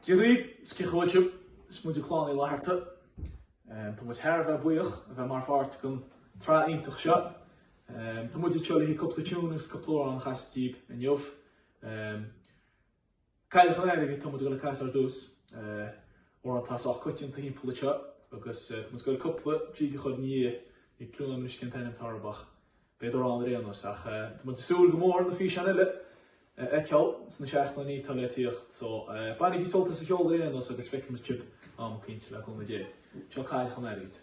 Dirib, skichwachub, smudiklani laharta. Thomas Herva buich, van maar vaart kan tra intig shot. Thomas choli hi couple tunes, couple on gastib en jof. Kyle geleden Thomas gonna casar dus. Or on tas auch kutchen to him pull the shot. Because Thomas got a couple jig god nie I killen mish contain tarbach. Beter on the renos ach Thomas sul gemor the fish anelle. Ekkel, it's not really toilet so Barney be sold as a shoulder in us agus fik chip Queen's like on the day. Chuck high come out.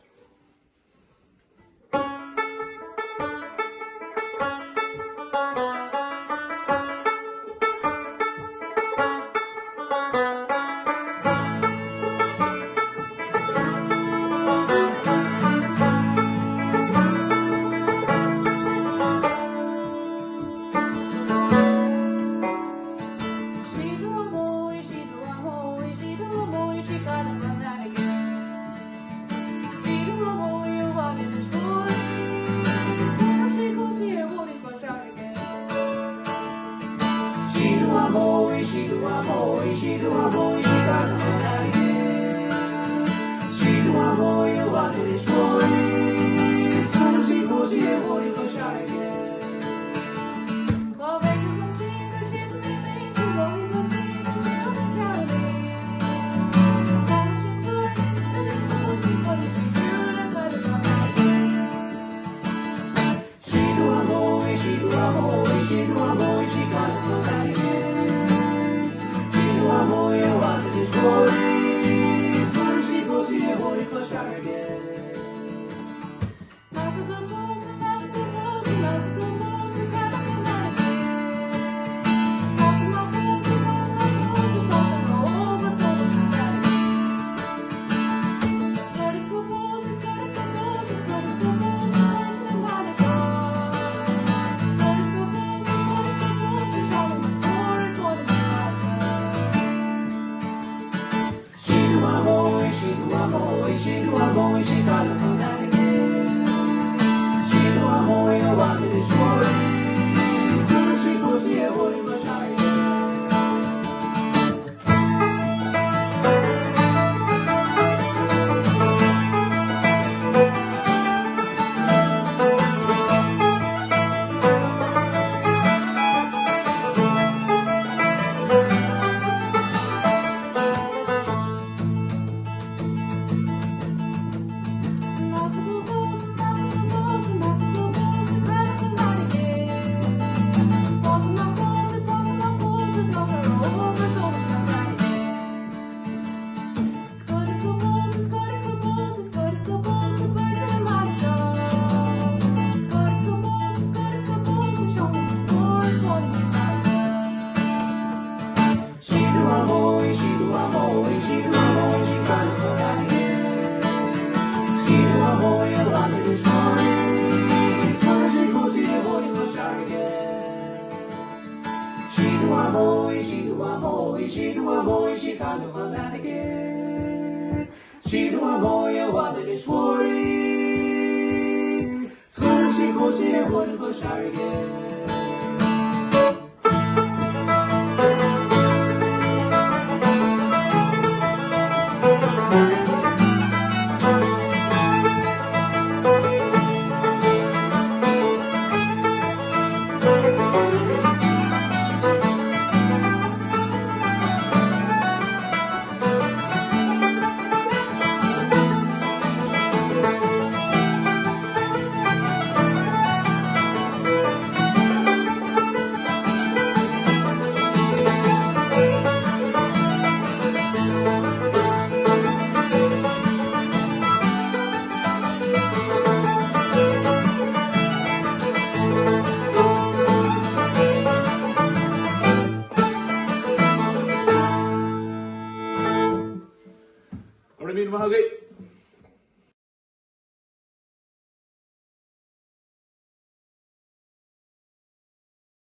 Mahagay.